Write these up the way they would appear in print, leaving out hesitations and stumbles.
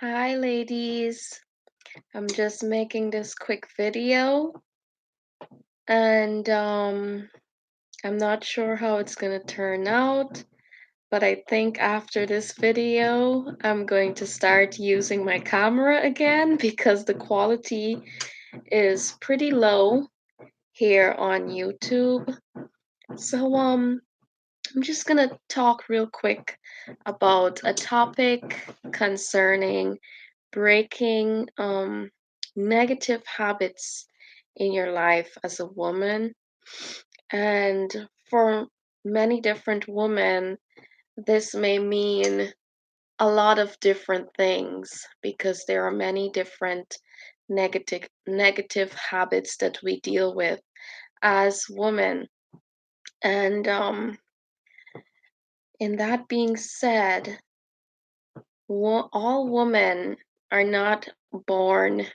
Hi, ladies. I'm just making this quick video, and I'm not sure how it's gonna turn out, but I think after this video, I'm going to start using my camera again because the quality is pretty low here on YouTube. So, I'm just gonna talk real quick about a topic concerning breaking negative habits in your life as a woman. And for many different women, this may mean a lot of different things because there are many different negative habits that we deal with as women. And in that being said, all women are not born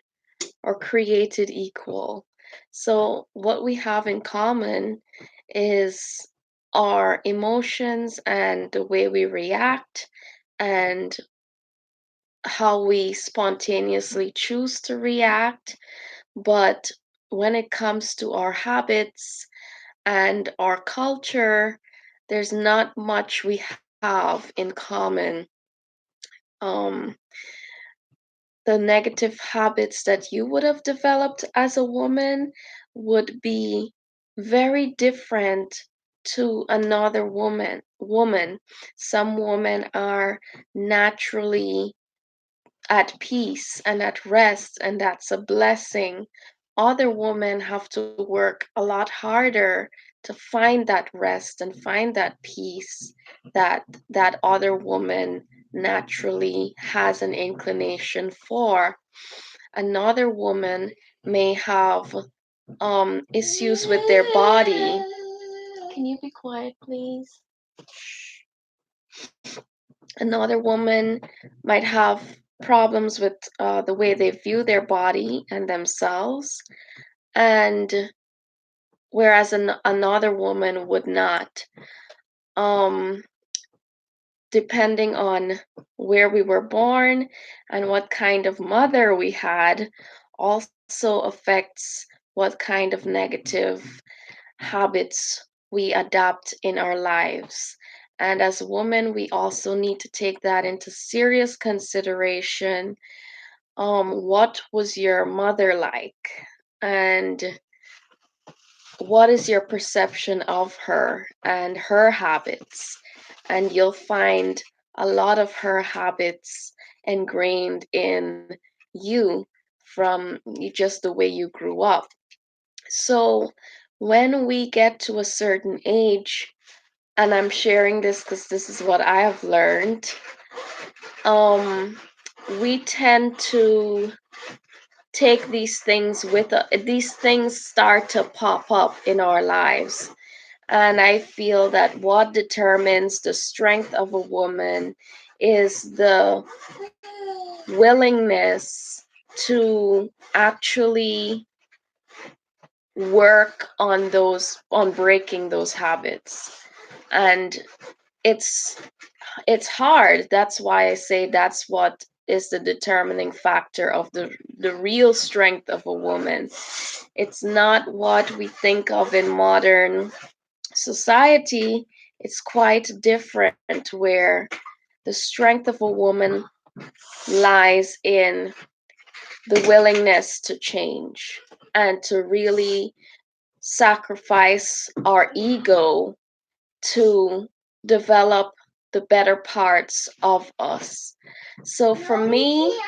or created equal. So, what we have in common is our emotions and the way we react and how we spontaneously choose to react. But when it comes to our habits and our culture, there's not much we have in common. Um, the negative habits that you would have developed as a woman would be very different to another woman. Some women are naturally at peace and at rest, and that's a blessing. Other women have to work a lot harder to find that rest and find that peace that other woman naturally has an inclination for. Another woman may have issues with their body. Can you be quiet, please? Another woman might have problems with the way they view their body and themselves, and whereas another woman would not. Um, Depending on where we were born and what kind of mother we had, also affects what kind of negative habits we adopt in our lives. And as women, we also need to take that into serious consideration. What was your mother like? And what is your perception of her and her habits? And you'll find a lot of her habits ingrained in you from just the way you grew up. So when we get to a certain age, and I'm sharing this because this is what I have learned, um, we tend to take these things these things start to pop up in our lives. And I feel that what determines the strength of a woman is the willingness to actually work on breaking those habits. And it's it's hard. That's why I say that's what is the determining factor of the real strength of a woman. It's not what we think of in modern society. It's quite different, where the strength of a woman lies in the willingness to change and to really sacrifice our ego to develop the better parts of us. So for me,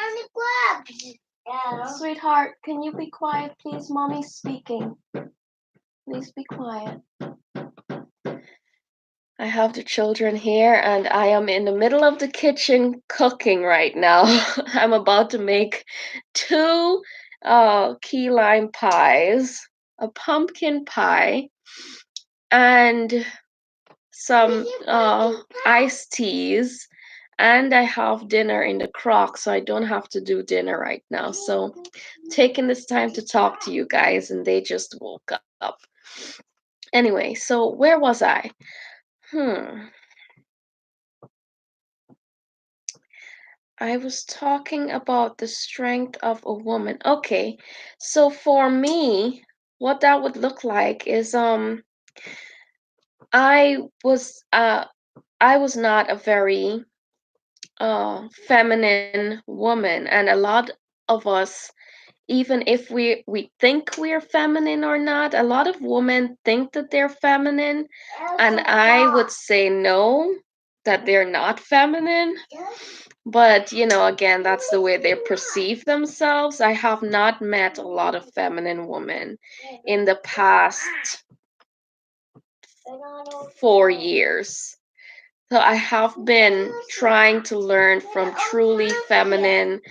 sweetheart, can you be quiet, please? Mommy's speaking. Please be quiet. I have the children here, and I am in the middle of the kitchen cooking right now. I'm about to make two key lime pies, a pumpkin pie, and some iced teas. And I have dinner in the crock, so I don't have to do dinner right now. So, taking this time to talk to you guys, and they just woke up. Anyway, so where was I? Hmm. I was talking about the strength of a woman. Okay. So for me, what that would look like is I was uh I was not a very feminine woman, and a lot of us, even if we think we're feminine or not, a lot of women think that they're feminine, and I would say no, that they're not feminine. But again, that's the way they perceive themselves. I have not met a lot of feminine women in the past 4 years. So I have been trying to learn from truly feminine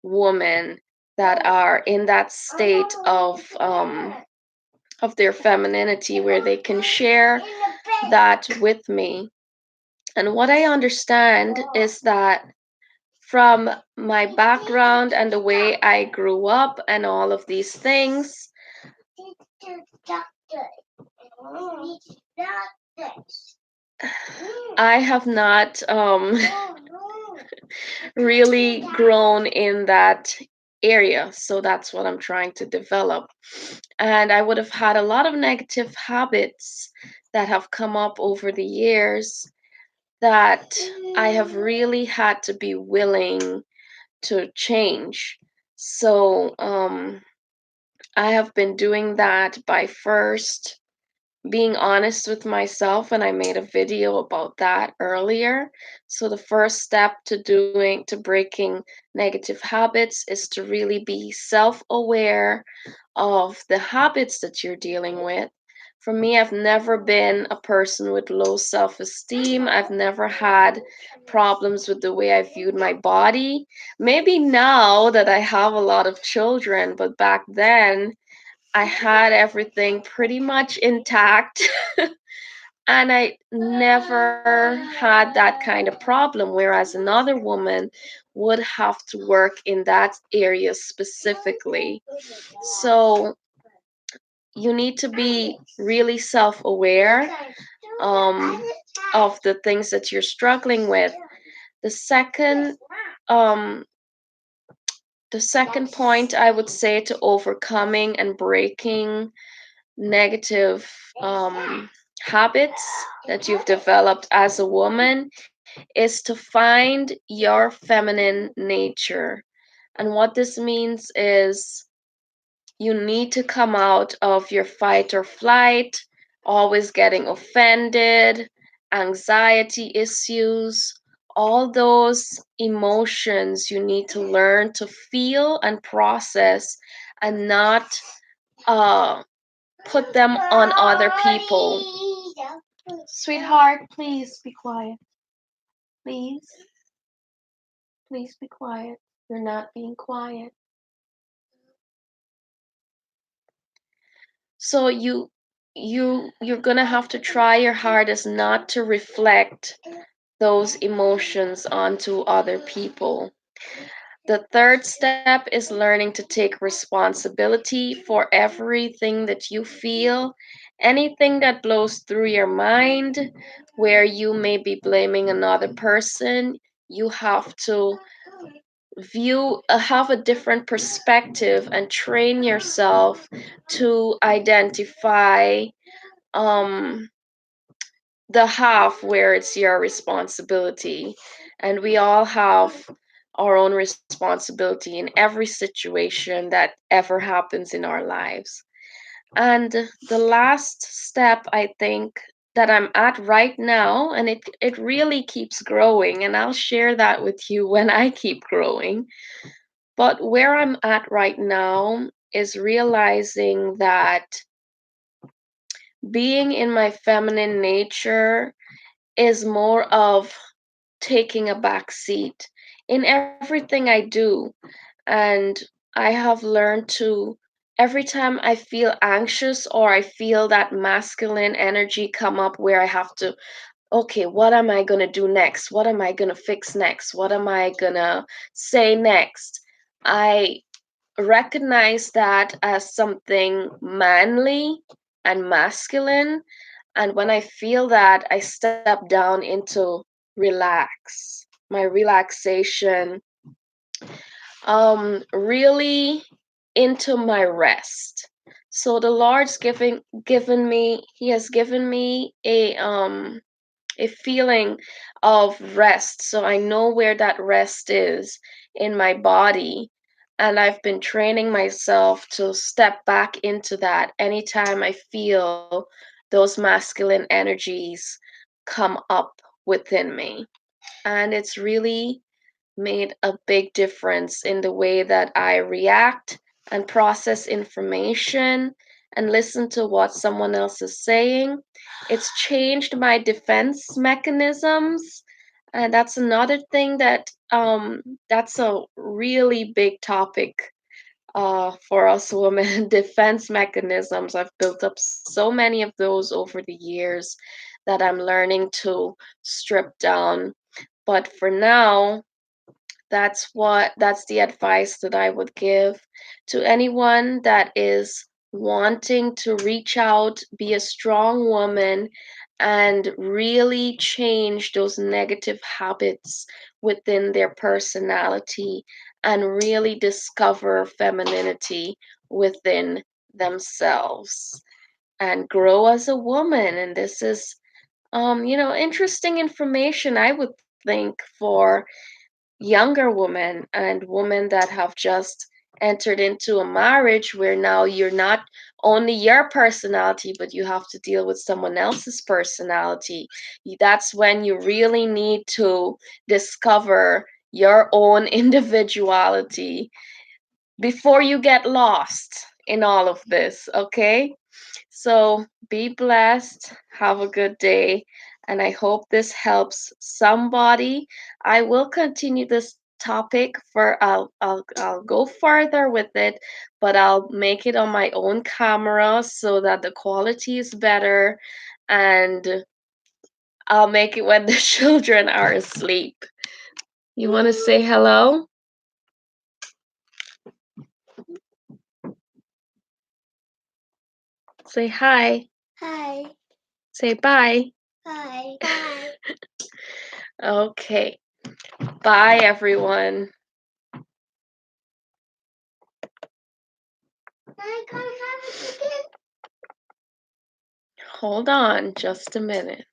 women that are in that state of their femininity where they can share that with me. And what I understand is that from my background and the way I grew up and all of these things, I have not really grown in that area. So that's what I'm trying to develop. And I would have had a lot of negative habits that have come up over the years that I have really had to be willing to change. So I have been doing that by first being honest with myself, and I made a video about that earlier. So the first step to breaking negative habits is to really be self-aware of the habits that you're dealing with. For me, I've never been a person with low self-esteem. I've never had problems with the way I viewed my body. Maybe now that I have a lot of children, but back then I had everything pretty much intact. And I never had that kind of problem, whereas another woman would have to work in that area specifically. So you need to be really self aware um, of the things that you're struggling with. The second, um, the second point I would say to overcoming and breaking negative habits that you've developed as a woman is to find your feminine nature. And what this means is you need to come out of your fight or flight, always getting offended, anxiety issues, all those emotions you need to learn to feel and process and not uh, put them on other people. Sweetheart, please be quiet. Please, please be quiet. You're not being quiet. So you're gonna have to try your hardest not to reflect those emotions onto other people. The third step is learning to take responsibility for everything that you feel. Anything that blows through your mind where you may be blaming another person, you have to have a different perspective and train yourself to identify um the half where it's your responsibility. And we all have our own responsibility in every situation that ever happens in our lives. And the last step, I think, that I'm at right now, and it really keeps growing, and I'll share that with you when I keep growing. But where I'm at right now is realizing that being in my feminine nature is more of taking a back seat in everything I do. And I have learned to, every time I feel anxious or I feel that masculine energy come up where I have to, okay, what am I going to do next? What am I going to fix next? What am I going to say next? I recognize that as something manly and masculine. And when I feel that, I step down into relax. my relaxation, really into my rest. So the Lord's given me, He has given me a feeling of rest. So I know where that rest is in my body. And I've been training myself to step back into that anytime I feel those masculine energies come up within me. And it's really made a big difference in the way that I react and process information and listen to what someone else is saying. It's changed my defense mechanisms. And that's another thing that's a really big topic for us women. Defense mechanisms. I've built up so many of those over the years that I'm learning to strip down. But for now, that's the advice that I would give to anyone that is wanting to reach out, be a strong woman, and really change those negative habits within their personality and really discover femininity within themselves and grow as a woman. And this is interesting information, I would think, for younger women and women that have just entered into a marriage where now you're not only your personality, but you have to deal with someone else's personality. That's when you really need to discover your own individuality before you get lost in all of this, okay? So be blessed, have a good day, and I hope this helps somebody. I will continue this topic for I'll go further with it, but I'll make it on my own camera so that the quality is better, and I'll make it when the children are asleep. You want to say hello? Say hi. Hi. Say bye. Hi. Bye. Okay. Bye, everyone. I can't have it again. Hold on just a minute.